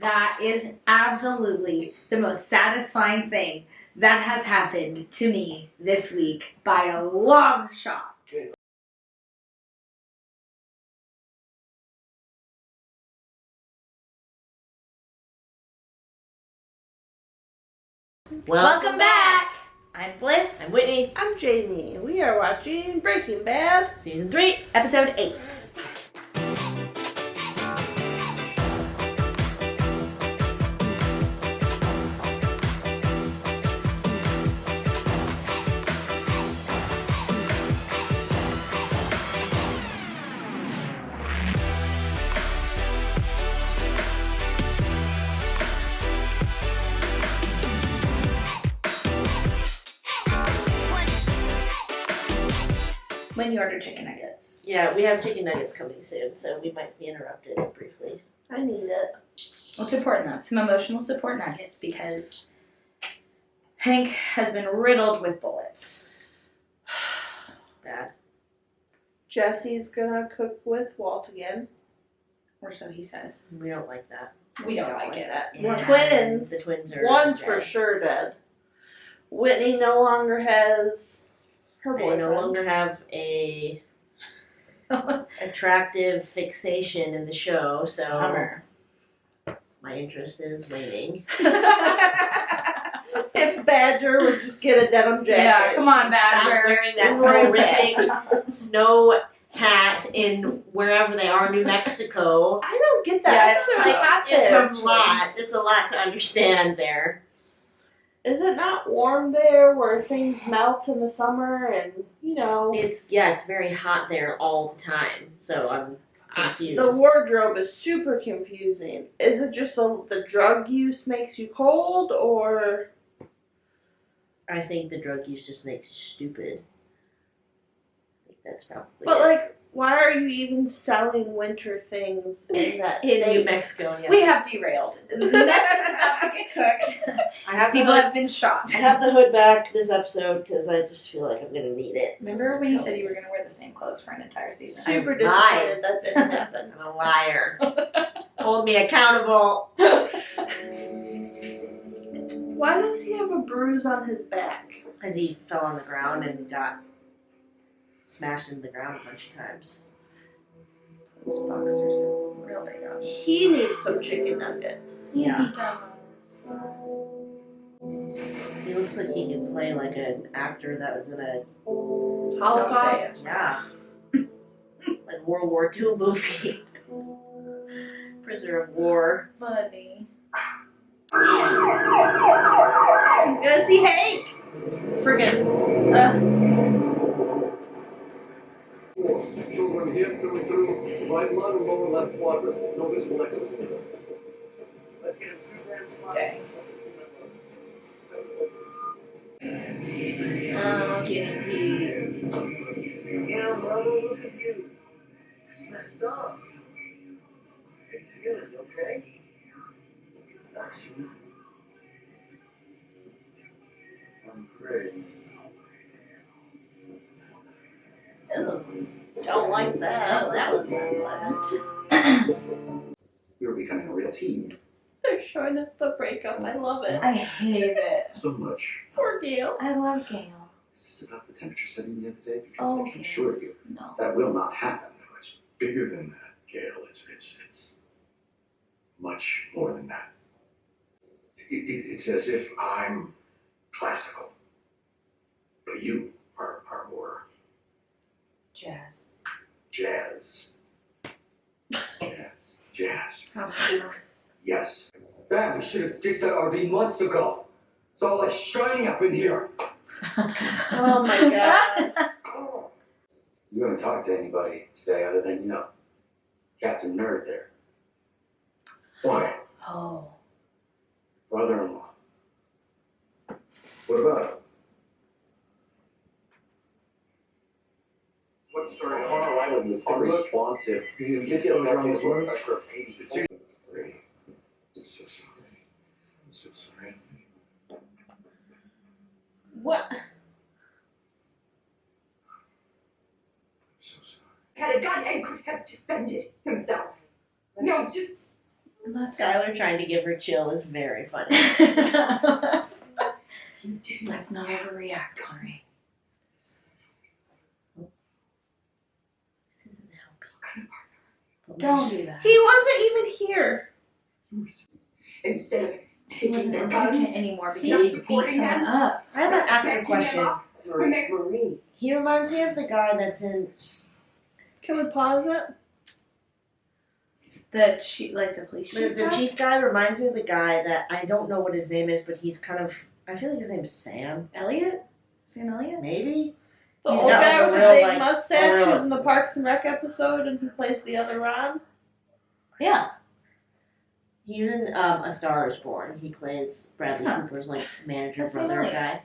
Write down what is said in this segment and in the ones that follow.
That is absolutely the most satisfying thing that has happened to me this week by a long shot. Welcome back! I'm Bliss. I'm Whitney. I'm Jamie. We are watching Breaking Bad, Season 3. Episode 8. When you order chicken nuggets. Yeah, we have chicken nuggets coming soon, so we might be interrupted briefly. I need it. What's important though? Some emotional support nuggets because Hank has been riddled with bullets. Bad. Jesse's gonna cook with Walt again. Or so he says. We don't like that. We don't like it. that. Yeah. Twins. The twins are One's dead. for sure dead. Whitney no longer has her I boyfriend. no longer have a attractive fixation in the show, so Bummer. my interest is waning. If Badger would just get a denim jacket. Yeah, come on, Stop Badger. wearing that Right. horrific snow hat in wherever they are, New Mexico. I don't get that. Yeah, It's it's really like- hot It's there. a lot. It's a lot to understand there. Is it not warm there where things melt in the summer and, you know, It's very hot there all the time. So I'm confused. the wardrobe is super confusing. Is it just the drug use makes you cold or... I think the drug use just makes you stupid. I think that's probably But, it. like, why are you even selling winter things in that in state? New Mexico, yeah. We have derailed. The nugget is about to get cooked. I have People have been shot. I have the hood back this episode because I just feel like I'm gonna need it. Remember when you said you were going to wear the same clothes for an entire season? Super I'm disappointed that didn't happen. I'm a liar. Hold me accountable. Why does he have a bruise on his back? Because he fell on the ground and got smashed into the ground a bunch of times. Those boxers are real big on. He needs some chicken nuggets. Yeah. He does. He looks like he could play like an actor that was in a Holocaust. yeah, like World War II movie. Prisoner of war. Buddy. Does he Hank? Friggin'. Children here coming through, right lung, lower left quadrant, no visible exit. Let's get him 2 grand spots. Dang. Skinny Pete. Yeah, brother, look at you. It's messed up. How you feeling, you okay? That's you. I'm great. Don't like that. Oh, that was unpleasant. We were becoming a real team. They're showing us the breakup. I love it. I hate it. So much. Poor Gail. I love Gail. Is this about the temperature setting the other day? Because I Oh, can assure you No. that will not happen. No, it's bigger than that, Gail. It's much more than that. It's as if I'm classical, but you are more Jazz. jazz. Jazz. How do you know? Yes. Damn, we should have ditched that RV months ago. It's all like shiny up in here. Oh my god. You haven't talked to anybody today other than, Captain Nerd there. Why? Oh. Brother-in-law. What about it? What story? Carl Island was unresponsive. He is Did you on his words? I'm so sorry. I'm so sorry. What? I'm so sorry. Had a gun and could have defended himself. No, just Skylar trying to give her chill is very funny. Let's not overreact, Connery. This isn't helping. Don't do that. He wasn't even here. Instead of He taking wasn't their intelligent guns, anymore because He's he beat supporting someone them. up. I have an actor backing them question. up. Marie. He reminds me of the guy that's in Can we pause it? The chief, like the police chief. the chief guy reminds me of the guy that I don't know what his name is, but he's kind of I feel like his name's Sam, Elliot? Sam Elliot? maybe? The He's old got, guy like, with a the real, big like, mustache real- who's in the Parks and Rec episode and he plays the other Ron. Yeah. He's in A Star Is Born. He plays Bradley Huh. Cooper's like manager That's Sam brother Elliott. guy.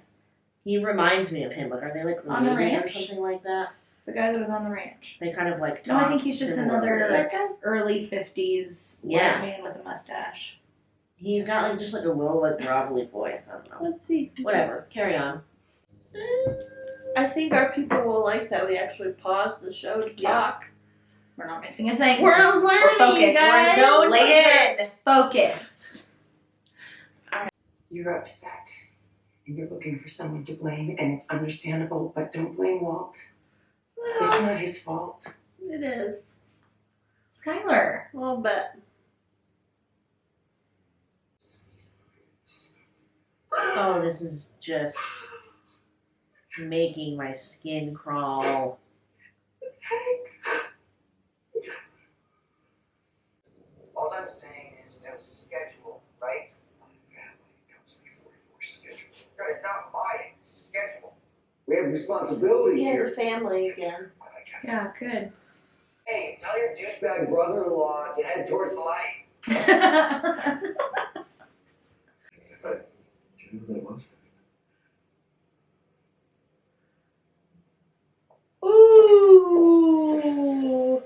He reminds me of him. Like, are they like On the related or ranch? something like that? The guy that was on the ranch. They kind of like No, I talk think he's just similarly. another That guy? early 50s Yeah. white man with a mustache. He's got like just like a low like gravelly voice. I don't know. Let's see. Whatever. Carry on. I think our people will like that we actually paused the show to Yeah. talk. We're not missing a thing. We're We're learning, focused. guys. We're zoned Laser in. focused. You're upset and you're looking for someone to blame, and it's understandable, but don't blame Walt. It's Well, not his fault. it is. Skylar. A little bit. Oh, this is just making my skin crawl. All I'm saying is no schedule, right? Family comes before your schedule. No, it's not my schedule. We have responsibilities He has a here. family again. Yeah, good. Hey, tell your douchebag brother-in-law to head towards the light. Do you know who that was? Ooh.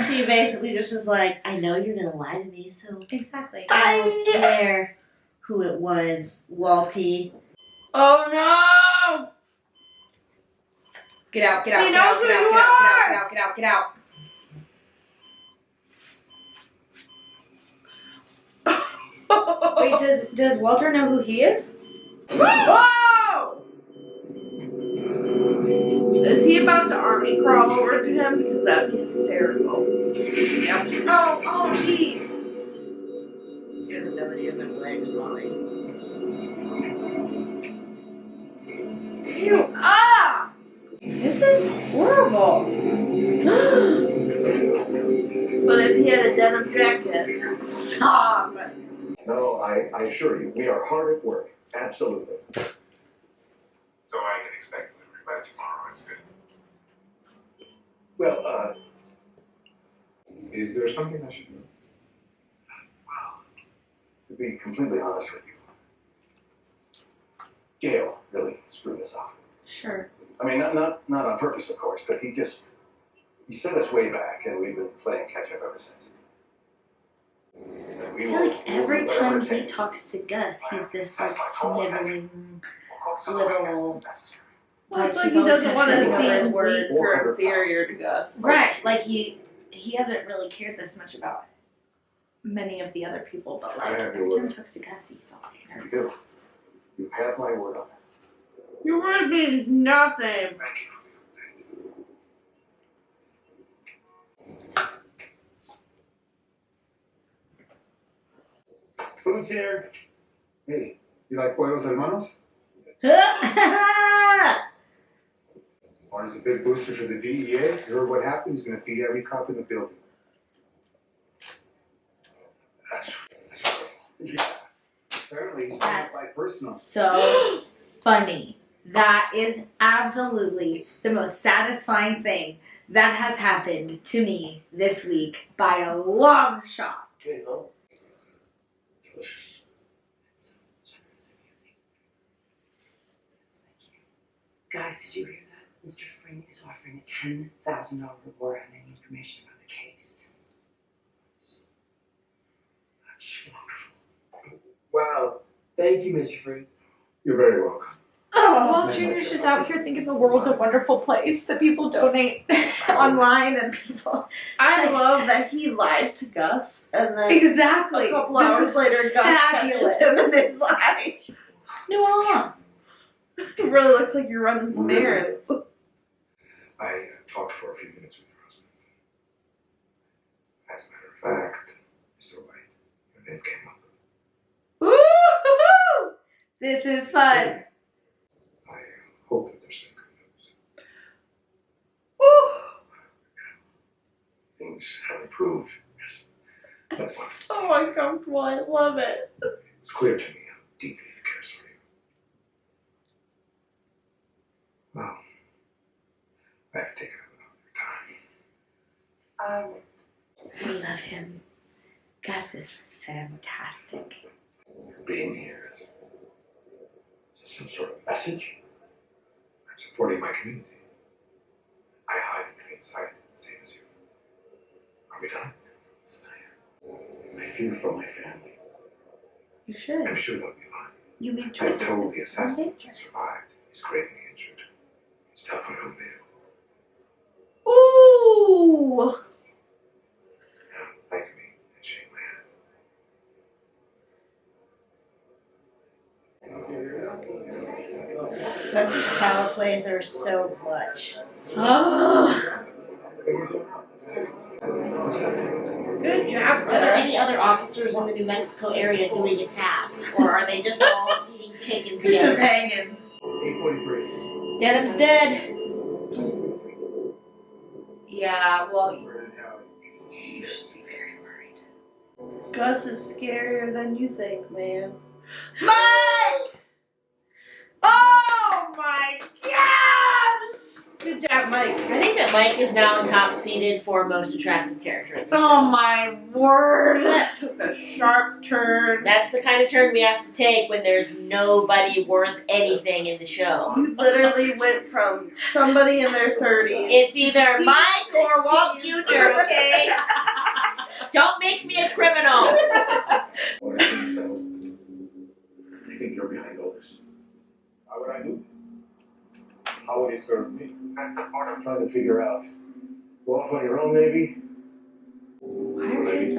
She basically just was like, I know you're gonna lie to me, so Exactly. I don't care who it was, Walty. Oh no! Get out, get out, He get out, knows get who out, you get out, are! get out, get out, get out, Wait, does Walter know who he is? Whoa! Is he about to army crawl over to him? Because that'd be hysterical. Oh, jeez. He doesn't know that he doesn't have legs, Molly. Ew, ah! This is horrible. But if he had a denim jacket. Stop. No, I assure you, we are hard at work. Absolutely. So I can expect delivery by tomorrow, is good. Well, Is there something I should know? to be completely honest with you, Gail really screwed us up. Sure. I mean, not on purpose, of course, but he set us way back, and we've been playing catch up ever since. And I we feel will- like we'll do every whatever time it he takes. talks to Gus, he's this like sniveling Little. little. Well, it's Like, like he's he always doesn't kinda want to tripping over his seem words. weak or inferior to Gus. Right, like he hasn't really cared this much about many of the other people, but like I have your every time he word. talks to Gus, he's all You nervous. do. You have my word on it. Your word means nothing. Thank you. Food's here. Hey, you like Pollos Hermanos? Barney's a big booster for the DEA. You heard what happened? He's going to feed every cop in the building. That's right. Yeah. Apparently, he's doing it That's by personal. So funny. That is absolutely the most satisfying thing that has happened to me this week by a long shot. You know? Delicious. Guys, did you hear that? Mr. Fring is offering a $10,000 reward on any information about the case. That's wonderful. Wow. Thank you, Mr. Free. You're very welcome. Oh Walt Jr.'s just out here thinking the world's a wonderful place, that people donate online and people. I love that he lied to Gus and then Exactly. a couple This hours is later Gus fabulous. catches him in his lie. nuance. It really looks like you're running some errands. I talked for a few minutes with your husband. As a matter of fact, Mr. White, your name came up. Woo-hoo-hoo! This is fun. I hope that there's some good news. Woo! Things have improved. Yes, that's wonderful. So uncomfortable. I love it. It's clear to me how deeply he cares for you. Well, I have taken up enough of your time. I love him. Gus is fantastic. Being here is this some sort of message? I'm supporting my community. I hide in plain sight, same as you. Are we done? Listen, I fear for my family. You should. I'm sure they'll be fine. You made I'm choices. told the that assassin were dangerous. survived. He's gravely injured. It's tough on him there. Ooh. Now, thank me and shake my hand. Gus's power plays are so clutch. Oh. Good job, Are there Gus. any other officers in the New Mexico area doing a task, or are they just all eating chicken You're just together? hanging. 8:43. Denham's dead. Yeah, well, you should be very worried. Gus is scarier than you think, man. Mike! Oh my gosh! Good job, Mike. I think that Mike is now top seeded for most attractive character. in the Oh show. my word. That took a sharp turn. That's the kind of turn we have to take when there's nobody worth anything in the show. You literally went from somebody in their 30s. It's either Mike or Walt Jr., okay? Don't make me a criminal. What happened, fellow? I think you're behind all this. How would I do? How would he serve me? That's the part I'm trying to figure out. Go off on your own, maybe? Why are his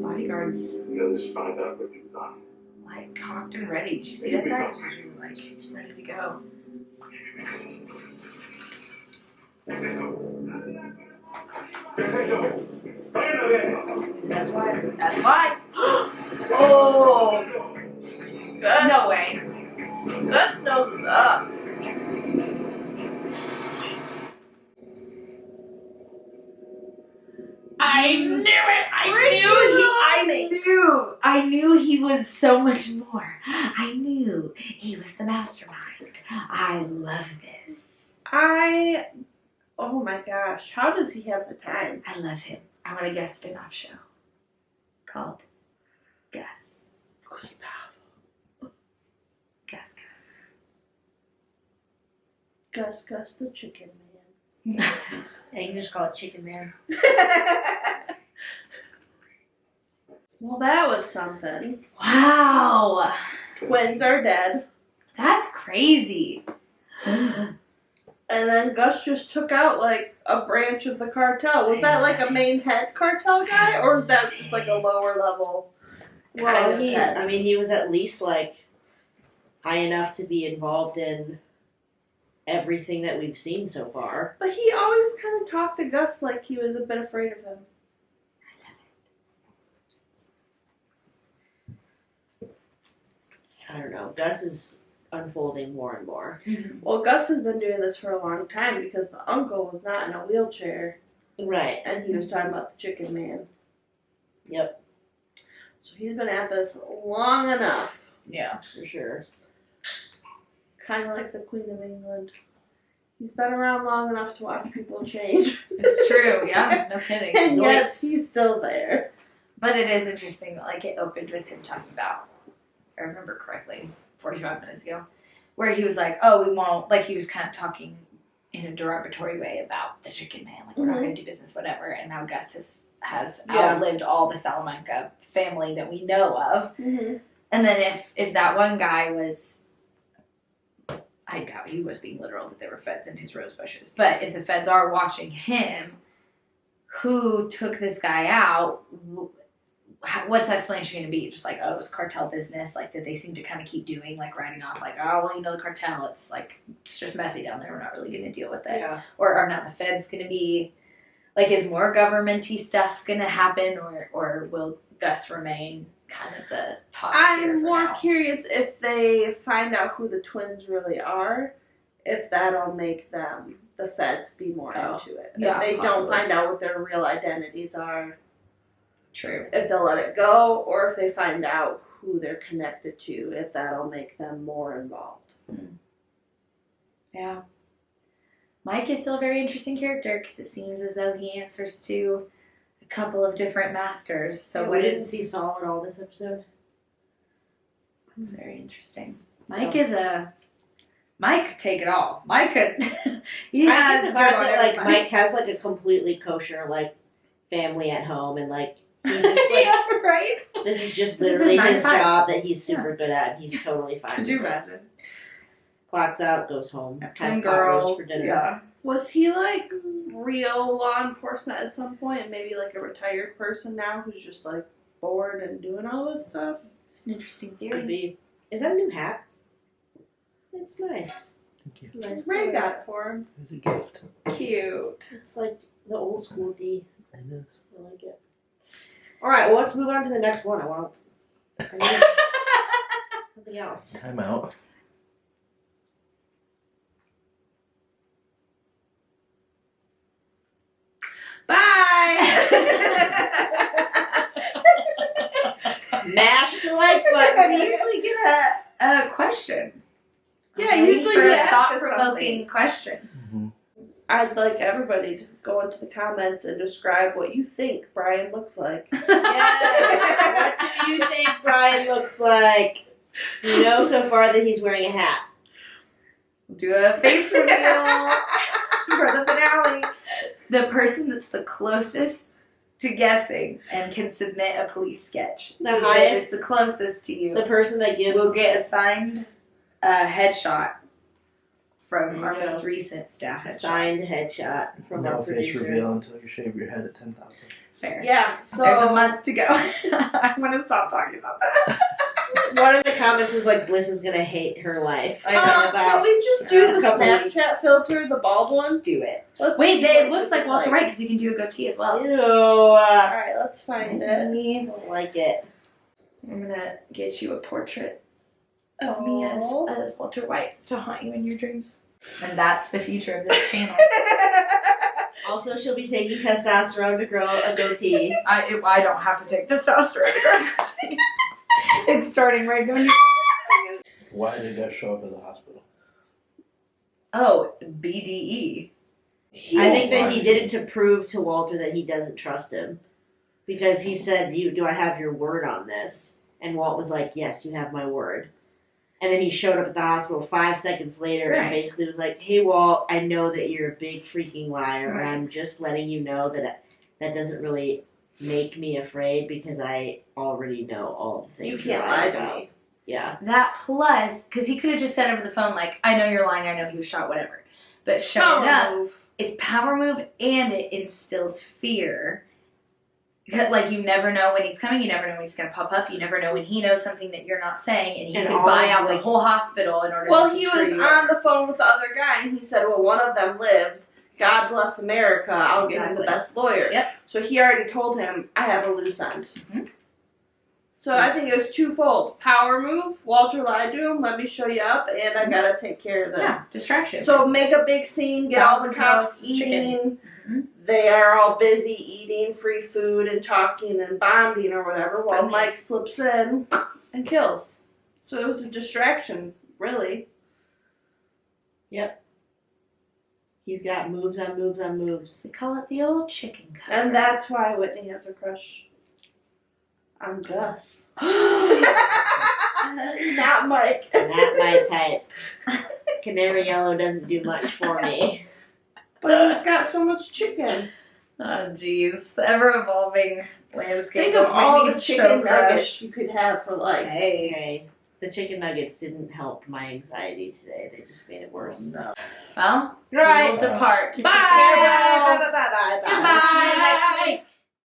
bodyguards The others find out what you've done. like cocked and ready? Did you see that guy? Like ready to go. Say so. Say so. That's why. That's why. Oh Gus, no way. Gus knows what's up. I knew it. Freaking I knew he was so much more. I knew he was the mastermind. I love this. Oh my gosh, how does he have the time? I love him. I want a Gus spin-off show called Gus. Gus. Gus the Chicken Man. Yeah, you just call it Chicken Man. Well, that was something. Wow. Twins are dead. That's crazy. And then Gus just took out like a branch of the cartel. Was that like a main head cartel guy, or was that just like a lower level kind of head? I mean, he was at least like high enough to be involved in everything that we've seen so far. But he always kind of talked to Gus like he was a bit afraid of him. I don't know. Gus is unfolding more and more. Well, Gus has been doing this for a long time because the uncle was not in a wheelchair Right. and he was talking about the Chicken Man. Yep, So he's been at this long enough. Yeah. for sure. Kind of like the Queen of England. He's been around long enough to watch people change. It's true. Yeah. No kidding. And yet Zoinks. he's still there. But it is interesting that like it opened with him talking about, if I remember correctly, 45 minutes ago, where he was like, oh, we won't, like he was kind of talking in a derogatory way about the Chicken Man, like we're not going to do business, whatever. And now Gus has Yeah. outlived all the Salamanca family that we know of. Mm-hmm. And then if that one guy was I doubt he was being literal that there were feds in his rose bushes. But if the feds are watching him, who took this guy out? What's the explanation going to be? Just like, oh, it was cartel business, like that they seem to kind of keep doing, like writing off, like, oh, well, you know, the cartel, it's like, it's just messy down there. We're not really going to deal with it. Yeah. Or are not the feds going to be, like, is more government-y stuff going to happen, or will Gus remain kind of the top tier I'm for more now? curious if they find out who the twins really are, if that'll make them, the feds, be more Oh, into it. yeah, if they possibly. don't find out what their real identities are, True. if they'll let it go, or if they find out who they're connected to, if that'll make them more involved. Yeah. Mike is still a very interesting character because it seems as though he answers to a couple of different masters. So Yeah, what we didn't is... see Saul at all this episode. That's very interesting. Mike is a... Mike could take it all. Mike could... he I has think the fact good on that like everybody. Mike has like a completely kosher like family at home and like he just like Yeah, right? this is just This is literally his 9 to his 5. job that he's super good at. And he's totally fine. Could you with it. imagine? Clocks out, goes home, Twin has pot girls, roast for dinner. yeah. Was he like real law enforcement at some point, and maybe like a retired person now who's just like bored and doing all this stuff? It's an interesting Could theory. be. Is that a new hat? It's nice. Thank you. It's a nice Ray color. got it for him. It was a gift. Cute. It's like the old school D. It is. I like it. All right, well let's move on to the next one. I need something else. Time out. Bye. Mash the like button. We usually get a question. Yeah, I'm waiting usually for we a ask thought-provoking question. Mm-hmm. I'd like everybody to go into the comments and describe what you think Brian looks like. Yes. What do you think Brian looks like? You know so far that he's wearing a hat. Do a face reveal for the finale. The person that's the closest to guessing and can submit a police sketch. The Whoever highest- is the closest to you The person that gives will get assigned a headshot from our There you go. most recent staff headshots. signed headshot from our No face producer. reveal until you shave your head at 10,000. Fair. Yeah, so There's a month to go. I'm gonna stop talking about that. One of the comments was like, Bliss is gonna hate her life. I know. can about we just do a the couple Snapchat weeks. filter, the bald one? Do it. Let's Wait, see what it looks like looks Walter White because you can do a goatee as well. Ew. Alright, let's find it. I don't like it. I'm gonna get you a portrait of me as Walter White to haunt you in your dreams. And that's the future of this channel. Also, she'll be taking testosterone to grow a goatee. I don't have to take testosterone to grow a goatee. It's starting right now. Why did Gus show up at the hospital? Oh, BDE. I think that he did it to prove to Walter that he doesn't trust him. Because he said, do I have your word on this? And Walt was like, yes, you have my word. And then he showed up at the hospital 5 seconds later and Right. basically was like, hey, Walt, I know that you're a big freaking liar, Right. and I'm just letting you know that that doesn't really make me afraid because I already know all the things You you're can't lying lie to about. me. Yeah. That plus, because he could have just said over the phone, like, I know you're lying, I know he was shot, whatever. But showing Power up, move. it's power move and it instills fear. Like, you never know when he's coming, you never know when he's going to pop up, you never know when he knows something that you're not saying, and he And could all buy of, out the like- whole hospital in order Well, to he screw was you on over. the phone with the other guy, and he said, well, one of them lived. God bless America. I'll get him the Exactly. best lawyer. Yep. So he already told him, I have a loose end. Mhm. So I think it was twofold. Power move. Walter lied to him. Let me show you up, and I gotta take care of this. Yeah, distraction. So make a big scene. Get all the Thousands of cops dollars of chicken. eating. Mhm. They are all busy eating free food and talking and bonding or whatever, while Spending. Mike slips in and kills. So it was a distraction, really. He's got moves on moves on moves. We call it the old chicken cover. And that's why Whitney has a crush on Gus. Not Mike. Not my type. Canary yellow doesn't do much for me. But he's got so much chicken. Oh, jeez. The ever-evolving landscape Think of all the Whitney's chicken show crush. nuggets you could have for life. Hey, Okay. The chicken nuggets didn't help my anxiety today. They just made it worse. No. Well, Right. we'll depart. Bye. Bye. Take care, Bye. Bill. Bye. Bye. Bye. Goodbye. See you next week.